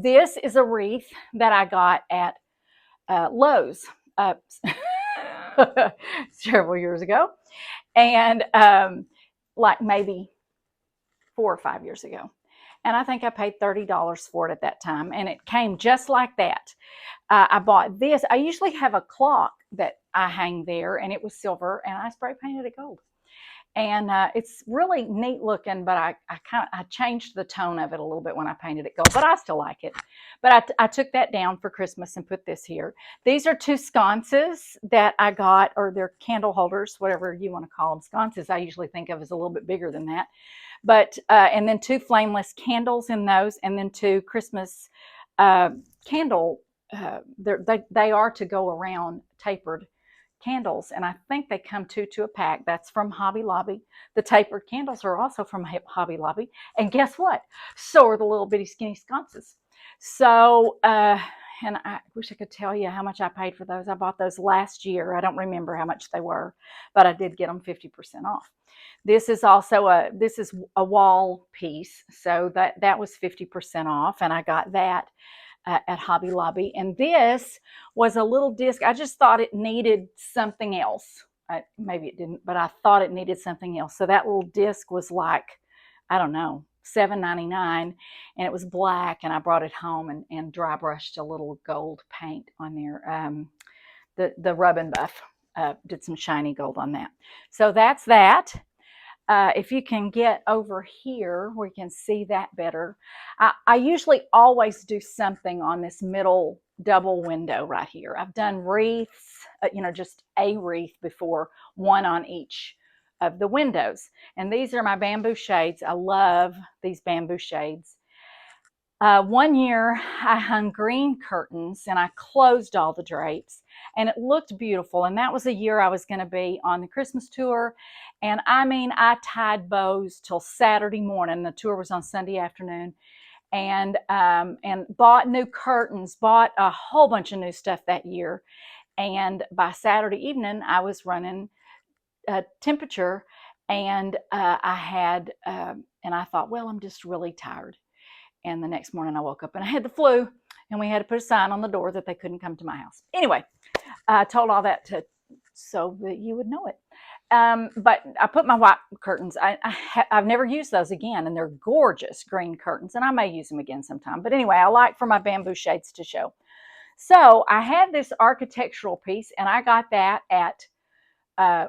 this is a wreath that I got at Lowe's several years ago, and like maybe 4 or 5 years ago. And I think I paid $30 for it at that time, and it came just like that. I bought this. I usually have a clock that I hang there, and it was silver, and I spray painted it gold. And it's really neat looking, but I changed the tone of it a little bit when I painted it gold, but I still like it. But I took that down for Christmas and put this here. These are two sconces that I got, or they're candle holders, whatever you want to call them. Sconces I usually think of as a little bit bigger than that. But and then two flameless candles in those, and then two Christmas candle. They are to go around tapered candles, and I think they come two to a pack. That's from Hobby Lobby. The tapered candles are also from Hobby Lobby, and guess what? So are the little bitty skinny sconces. So and I wish I could tell you how much I paid for those. I bought those last year. I don't remember how much they were, but I did get them 50% off. This is also a wall piece, so that was 50% off, and I got that at Hobby Lobby. And this was a little disc. I just thought it needed something else. Maybe it didn't, but I thought it needed something else. So that little disc was like, I don't know, $7.99, and it was black, and I brought it home and dry brushed a little gold paint on there. The Rub and Buff did some shiny gold on that. So that's that. If you can get over here where you can see that better, I usually always do something on this middle double window right here. I've done wreaths, just a wreath before, one on each of the windows. And these are my bamboo shades. I love these bamboo shades. One year I hung green curtains and I closed all the drapes, and it looked beautiful. And that was a year I was going to be on the Christmas tour. And I mean, I tied bows till Saturday morning. The tour was on Sunday afternoon, and bought new curtains, bought a whole bunch of new stuff that year. And by Saturday evening, I was running temperature, and I thought, well, I'm just really tired. And the next morning I woke up and I had the flu, and we had to put a sign on the door that they couldn't come to my house. Anyway, I told all that so that you would know it. But I put my white curtains. I've never used those again, and they're gorgeous green curtains, and I may use them again sometime. But anyway, I like for my bamboo shades to show. So I had this architectural piece, and I got that at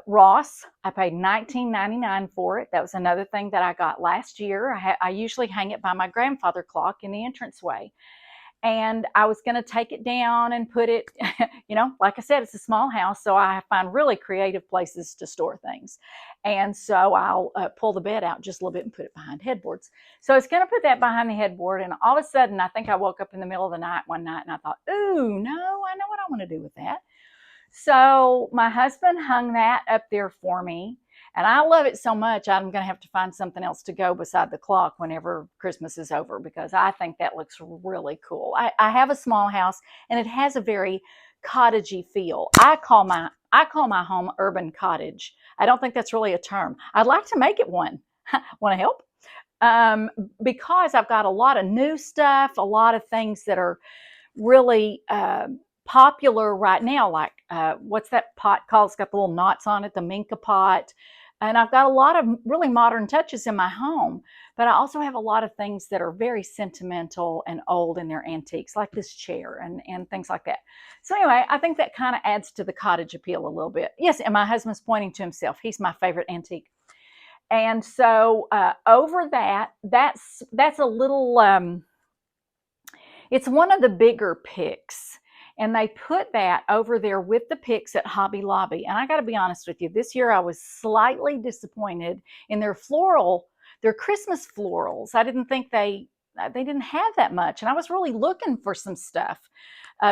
Ross. I paid $19.99 for it. That was another thing that I got last year. I usually hang it by my grandfather clock in the entranceway. And I was going to take it down and put it, like I said, it's a small house, so I find really creative places to store things. And so I'll pull the bed out just a little bit and put it behind headboards. So I was going to put that behind the headboard, and all of a sudden, I think I woke up in the middle of the night one night, and I thought, ooh, no, I know what I want to do with that. So my husband hung that up there for me, and I love it so much I'm going to have to find something else to go beside the clock whenever Christmas is over, because I think that looks really cool. I have a small house, and it has a very cottagey feel. I call my home urban cottage. I don't think that's really a term. I'd like to make it one. Want to help? Because I've got a lot of new stuff, a lot of things that are really popular right now, like what's that pot called? It's got the little knots on it, the Minka pot. And I've got a lot of really modern touches in my home, but I also have a lot of things that are very sentimental and old, and they're antiques, like this chair and things like that. So anyway, I think that kind of adds to the cottage appeal a little bit. Yes, and my husband's pointing to himself. He's my favorite antique. And so over that's a little, it's one of the bigger picks. And they put that over there with the picks at Hobby Lobby. And I got to be honest with you, this year I was slightly disappointed in their Christmas florals. I didn't think they didn't have that much. And I was really looking for some stuff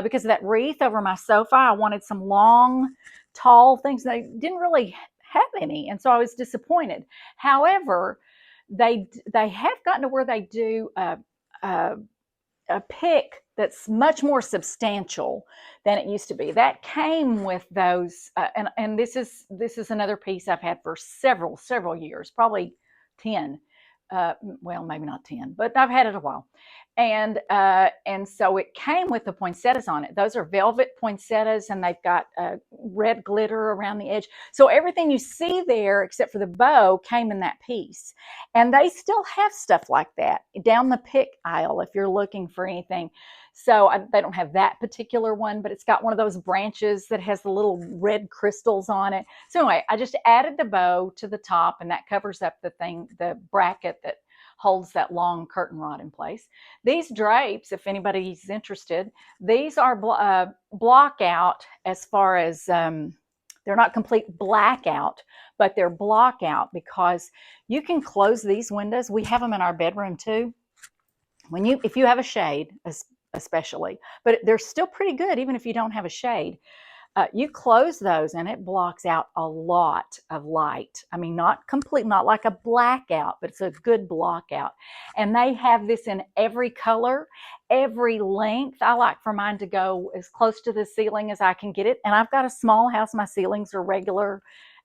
because of that wreath over my sofa. I wanted some long, tall things. They didn't really have any. And so I was disappointed. However, they have gotten to where they do a pick that's much more substantial than it used to be. That came with those, and this is another piece I've had for several years, probably 10. Well, maybe not 10, but I've had it a while. And so it came with the poinsettias on it. Those are velvet poinsettias, and they've got red glitter around the edge. So everything you see there, except for the bow, came in that piece. And they still have stuff like that down the pick aisle if you're looking for anything. So they don't have that particular one, but it's got one of those branches that has the little red crystals on it. So anyway, I just added the bow to the top, and that covers up the bracket that holds that long curtain rod in place. These drapes, if anybody's interested, these are block out as far as they're not complete blackout, but they're block out because you can close these windows. We have them in our bedroom too. If you have a shade, especially, but they're still pretty good even if you don't have a shade. You close those and it blocks out a lot of light. I mean, not complete, not like a blackout, but it's a good blockout. And they have this in every color, every length. I like for mine to go as close to the ceiling as I can get it. And I've got a small house. My ceilings are regular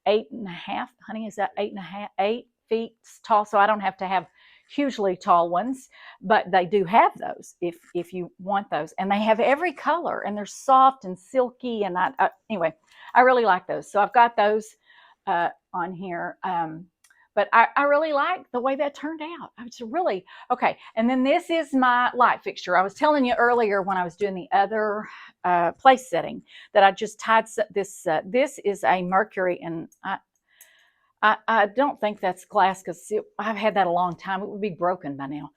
8.5. Honey, is that 8.5, 8 feet tall? So I don't have to have hugely tall ones, but they do have those if you want those, and they have every color, and they're soft and silky, and anyway, I really like those. So I've got those on here, but I really like the way that turned out. I was really okay. And then this is my light fixture. I was telling you earlier when I was doing the other place setting that I just tied this. This is a Mercury, and I don't think that's glass because I've had that a long time. It would be broken by now.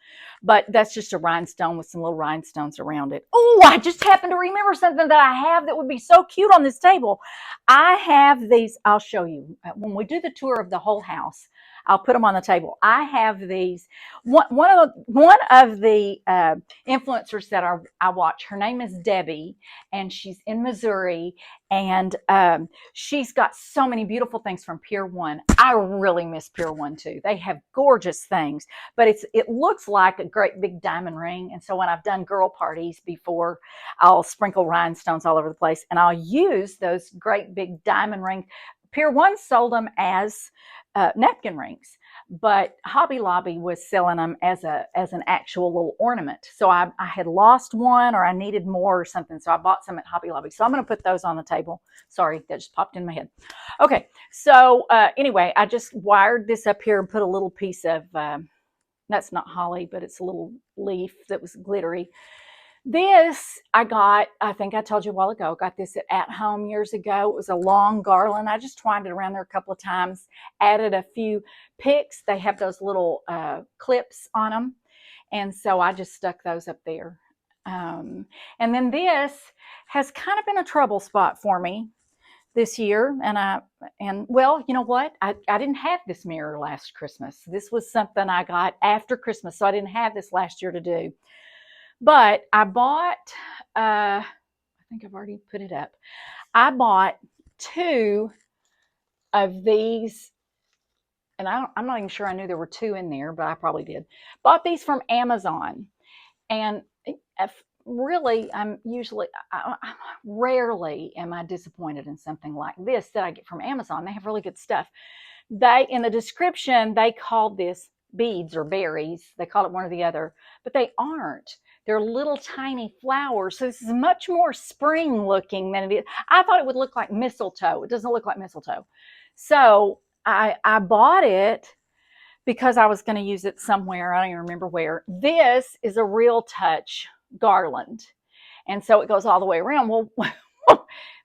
But that's just a rhinestone with some little rhinestones around it. Oh, I just happened to remember something that I have that would be so cute on this table. I have these. I'll show you. When we do the tour of the whole house, I'll put them on the table. I have these. One of the influencers that I watch, her name is Debbie, and she's in Missouri. And she's got so many beautiful things from Pier 1. I really miss Pier 1 too. They have gorgeous things, but it looks like a great big diamond ring. And so when I've done girl parties before, I'll sprinkle rhinestones all over the place, and I'll use those great big diamond rings. Pier 1 sold them as napkin rings, but Hobby Lobby was selling them as an actual little ornament. So I had lost one, or I needed more or something, so I bought some at Hobby Lobby. So I'm going to put those on the table. Sorry, that just popped in my head. Okay, so anyway, I just wired this up here and put a little piece of that's not holly, but it's a little leaf that was glittery. This I think I told you a while ago, got this at Home years ago. It was a long garland. I just twined it around there a couple of times, added a few picks. They have those little clips on them. And so I just stuck those up there. And then this has kind of been a trouble spot for me this year. And well, you know what? I didn't have this mirror last Christmas. This was something I got after Christmas. So I didn't have this last year to do. But I bought, I think I've already put it up. I bought 2 of these, and I'm not even sure I knew there were 2 in there, but I probably did. Bought these from Amazon. And really, rarely am I disappointed in something like this that I get from Amazon. They have really good stuff. In the description, they called this beads or berries. They call it one or the other, but they aren't. They're little tiny flowers. So this is much more spring looking than it is. I thought it would look like mistletoe. It doesn't look like mistletoe. So I bought it because I was going to use it somewhere. I don't even remember where. This is a Real Touch garland. And so it goes all the way around. Well,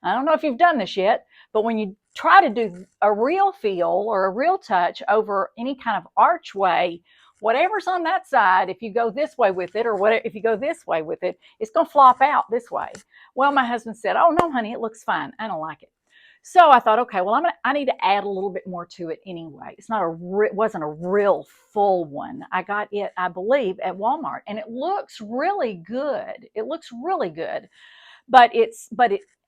I don't know if you've done this yet, but when you try to do a real feel or a Real Touch over any kind of archway, whatever's on that side, if you go this way with it, or whatever, if you go this way with it, it's going to flop out this way. Well, my husband said, "Oh no, honey, it looks fine. I don't like it." So I thought, okay, well, I need to add a little bit more to it anyway. It wasn't a real full one. I got it, I believe, at Walmart, and it looks really good. It looks really good, but it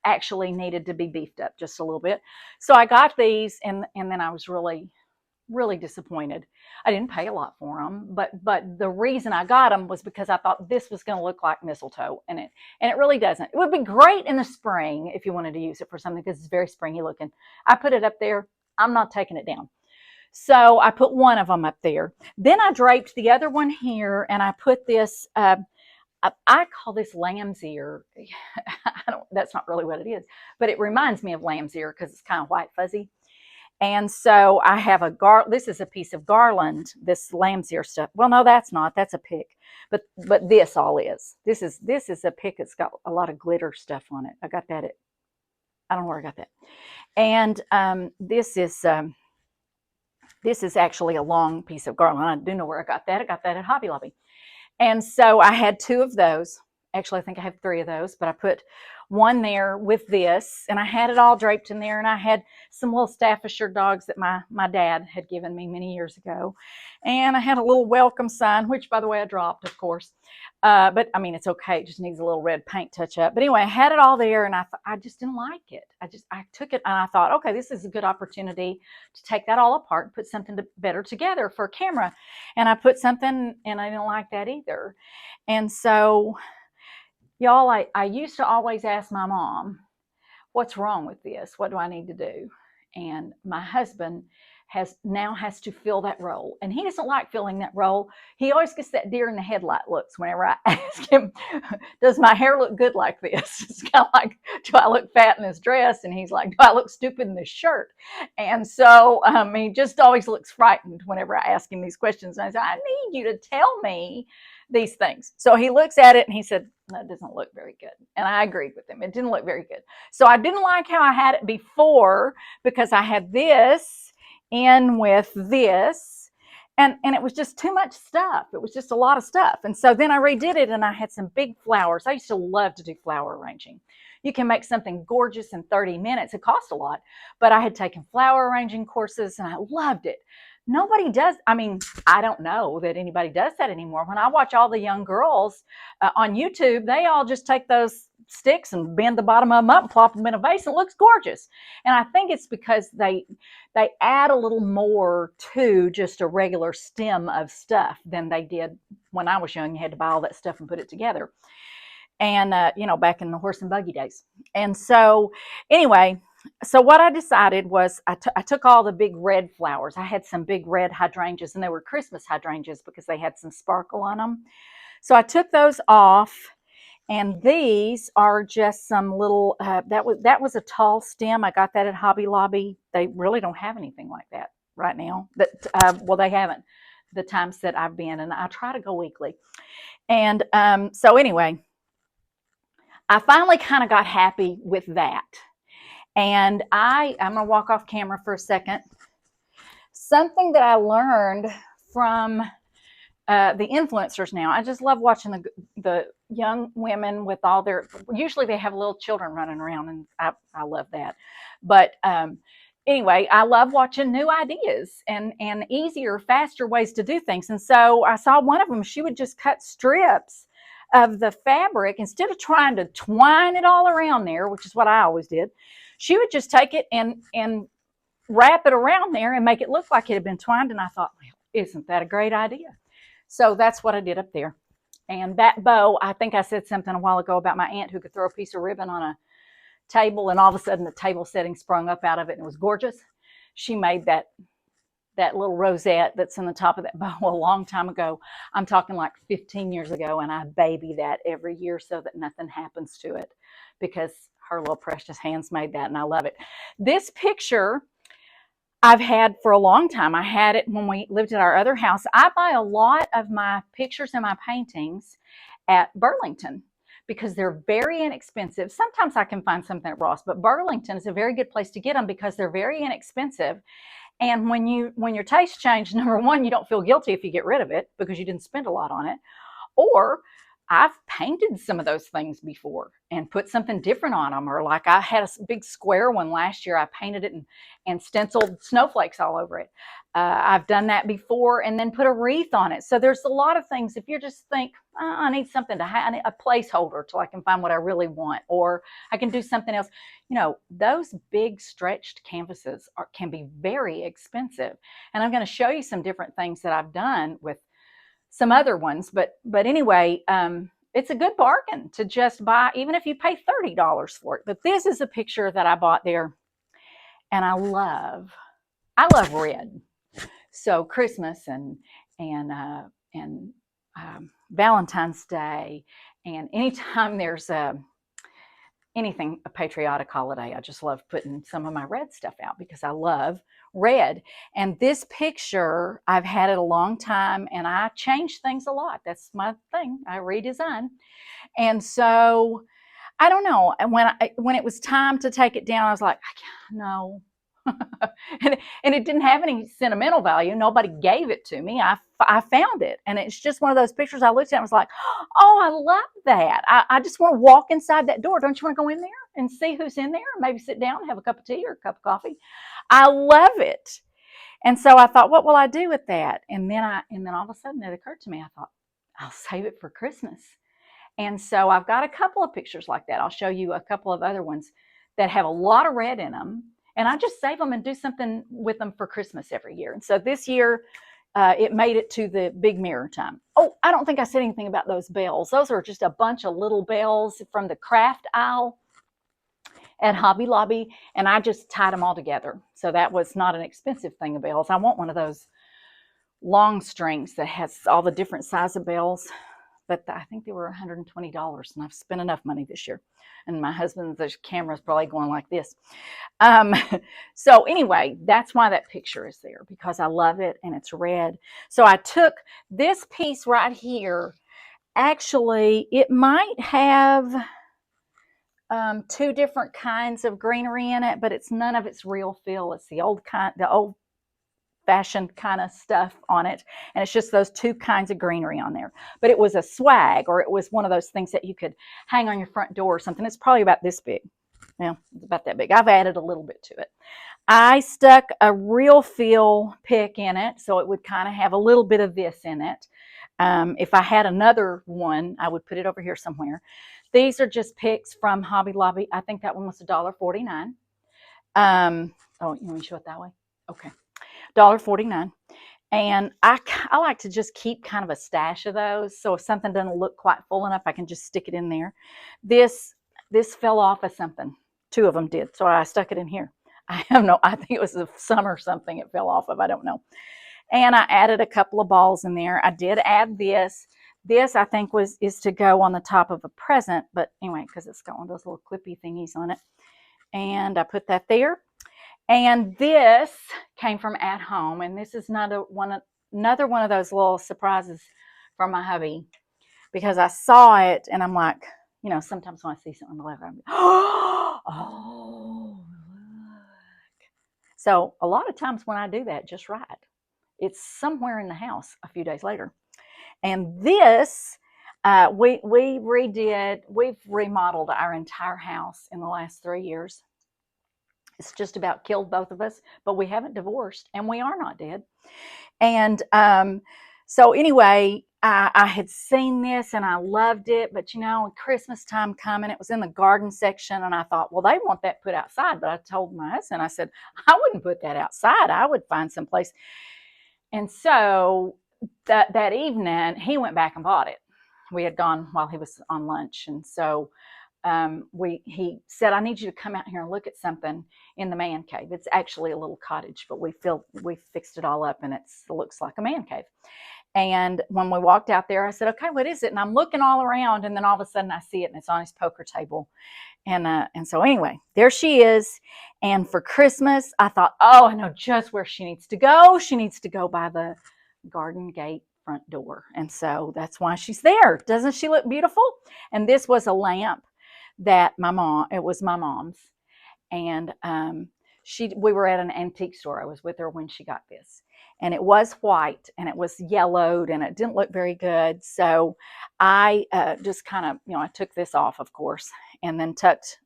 actually needed to be beefed up just a little bit. So I got these, and then I was really disappointed. I didn't pay a lot for them, but the reason I got them was because I thought this was going to look like mistletoe, and it really doesn't. It would be great in the spring if you wanted to use it for something because it's very springy looking. I put it up there. I'm not taking it down. So I put one of them up there. Then I draped the other one here, and I put this I call this lamb's ear. That's not really what it is, but it reminds me of lamb's ear because it's kind of white fuzzy. And so I have this is a piece of garland, this lamb's ear stuff. Well, no, that's not. That's a pick. But this all is. This is a pick that's got a lot of glitter stuff on it. I got that I don't know where I got that. And this is actually a long piece of garland. I do know where I got that. I got that at Hobby Lobby. And so I had 2 of those. Actually, I think I have 3 of those, but I put one there with this, and I had it all draped in there, and I had some little Staffordshire dogs that my dad had given me many years ago. And I had a little welcome sign, which, by the way, I dropped, of course. But, I mean, it's okay. It just needs a little red paint touch up. But anyway, I had it all there, and I just didn't like it. I took it, and I thought, okay, this is a good opportunity to take that all apart and put something better together for a camera. And I put something, and I didn't like that either. And so, y'all, I used to always ask my mom, what's wrong with this? What do I need to do? And my husband has to fill that role. And he doesn't like filling that role. He always gets that deer in the headlight looks whenever I ask him, does my hair look good like this? It's kind of like, do I look fat in this dress? And he's like, do I look stupid in this shirt? And so he just always looks frightened whenever I ask him these questions. And I say, I need you to tell me these things. So he looks at it and he said, that doesn't look very good. And I agreed with him. It didn't look very good. So I didn't like how I had it before because I had this in with this, and it was just too much stuff. It was just a lot of stuff. And so then I redid it, and I had some big flowers. I used to love to do flower arranging. You can make something gorgeous in 30 minutes. It cost a lot, but I had taken flower arranging courses, and I loved it. Nobody does. I mean, I don't know that anybody does that anymore. When I watch all the young girls on YouTube, they all just take those sticks and bend the bottom of them up and plop them in a vase. It looks gorgeous. And I think it's because they add a little more to just a regular stem of stuff than they did when I was young. You had to buy all that stuff and put it together. And, back in the horse and buggy days. And so anyway, so what I decided was I took all the big red flowers. I had some big red hydrangeas, and they were Christmas hydrangeas because they had some sparkle on them. So I took those off, and these are just some little, that was a tall stem. I got that at Hobby Lobby. They really don't have anything like that right now. Well, they haven't the times that I've been, and I try to go weekly. And so anyway, I finally kind of got happy with that. And I'm going to walk off camera for a second. Something that I learned from the influencers now, I just love watching the young women with all usually they have little children running around, and I love that. But anyway, I love watching new ideas and easier, faster ways to do things. And so I saw one of them, she would just cut strips of the fabric instead of trying to twine it all around there, which is what I always did. She would just take it and wrap it around there and make it look like it had been twined. And I thought, well, isn't that a great idea? So that's what I did up there. And that bow, I think I said something a while ago about my aunt who could throw a piece of ribbon on a table, and all of a sudden the table setting sprung up out of it and it was gorgeous. She made that little rosette that's in the top of that bow a long time ago. I'm talking like 15 years ago, and I baby that every year so that nothing happens to it because her little precious hands made that, and I love it. This picture I've had for a long time. I had it when we lived at our other house. I buy a lot of my pictures and my paintings at Burlington because they're very inexpensive. Sometimes I can find something at Ross, but Burlington is a very good place to get them because they're very inexpensive. And when your taste change, number one, you don't feel guilty if you get rid of it because you didn't spend a lot on it. Or I've painted some of those things before and put something different on them. Or like I had a big square one last year. I painted it and stenciled snowflakes all over it. I've done that before and then put a wreath on it. So there's a lot of things. If you just think, oh, I need something to have, a placeholder till I can find what I really want, or I can do something else. Those big stretched canvases can be very expensive. And I'm going to show you some different things that I've done with some other ones. But anyway, it's a good bargain to just buy, even if you pay $30 for it. But this is a picture that I bought there, and I love red. So Christmas and Valentine's Day And anytime there's a patriotic holiday, I just love putting some of my red stuff out because I love red. And this picture, I've had it a long time and I change things a lot. That's my thing. I redesign. And so I don't know. And when it was time to take it down, I was like, no. and it didn't have any sentimental value. Nobody gave it to me. I found it. And it's just one of those pictures I looked at and was like, oh, I love that. I just want to walk inside that door. Don't you want to go in there and see who's in there? Maybe sit down and have a cup of tea or a cup of coffee. I love it. And so I thought, what will I do with that? And then all of a sudden it occurred to me, I thought, I'll save it for Christmas. And so I've got a couple of pictures like that. I'll show you a couple of other ones that have a lot of red in them. And I just save them and do something with them for Christmas every year. And so this year, it made it to the big mirror time. Oh, I don't think I said anything about those bells. Those are just a bunch of little bells from the craft aisle at Hobby Lobby. And I just tied them all together. So that was not an expensive thing of bells. I want one of those long strings that has all the different size of bells. But I think they were $120, and I've spent enough money this year. And my husband's camera's probably going like this. So anyway, that's why that picture is there, because I love it and it's red. So I took this piece right here. Actually, it might have two different kinds of greenery in it, but none of it's real fill. It's the old fashioned kind of stuff on it, and it's just those two kinds of greenery on there. But it was a swag, or it was one of those things that you could hang on your front door or something. It's probably about this big. Well, it's about that big. I've added a little bit to it. I stuck a real feel pick in it, so it would kind of have a little bit of this in it. If I had another one, I would put it over here somewhere. These are just picks from Hobby Lobby. I think that one was $1.49. Oh, you want me to show it that way? Okay. $1.49. And I like to just keep kind of a stash of those. So if something doesn't look quite full enough, I can just stick it in there. This fell off of something. Two of them did. So I stuck it in here. I think it was the summer something it fell off of. I don't know. And I added a couple of balls in there. I did add this. This I think is to go on the top of a present. But anyway, because it's got one of those little clippy thingies on it. And I put that there. And this came from at home, and this is another one of those little surprises from my hubby, because I saw it and I'm like, sometimes when I see something on the left, I'm like, oh, look. So a lot of times when I do that just right, it's somewhere in the house a few days later. And this, we've remodeled our entire house in the last 3 years. It's just about killed both of us, but we haven't divorced and we are not dead. And so anyway, I had seen this and I loved it, but Christmas time coming, it was in the garden section, and I thought, well, they want that put outside. But I told my husband, I said, I wouldn't put that outside. I would find some place. And so that evening, he went back and bought it. We had gone while he was on lunch, and so he said, I need you to come out here and look at something in the man cave. It's actually a little cottage, but we fixed it all up and it looks like a man cave. And when we walked out there, I said, okay, what is it? And I'm looking all around, and then all of a sudden I see it, and it's on his poker table. And so anyway, there she is. And for Christmas, I thought, oh, I know just where she needs to go. She needs to go by the garden gate front door. And so that's why she's there. Doesn't she look beautiful? And this was a lamp that it was my mom's, and we were at an antique store. I was with her when she got this, and it was white and it was yellowed and it didn't look very good. So I just kind of, I took this off, of course, and then tucked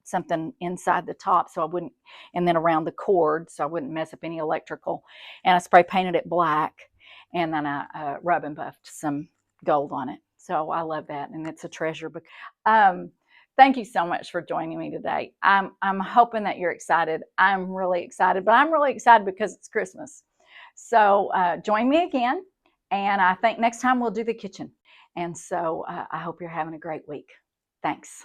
something inside the top so I wouldn't, and then around the cord so I wouldn't mess up any electrical. And I spray painted it black, and then I rub and buffed some gold on it. So I love that, and it's a treasure. Thank you so much for joining me today. I'm hoping that you're excited. I'm really excited, but I'm really excited because it's Christmas. So join me again, and I think next time we'll do the kitchen. And so I hope you're having a great week. Thanks.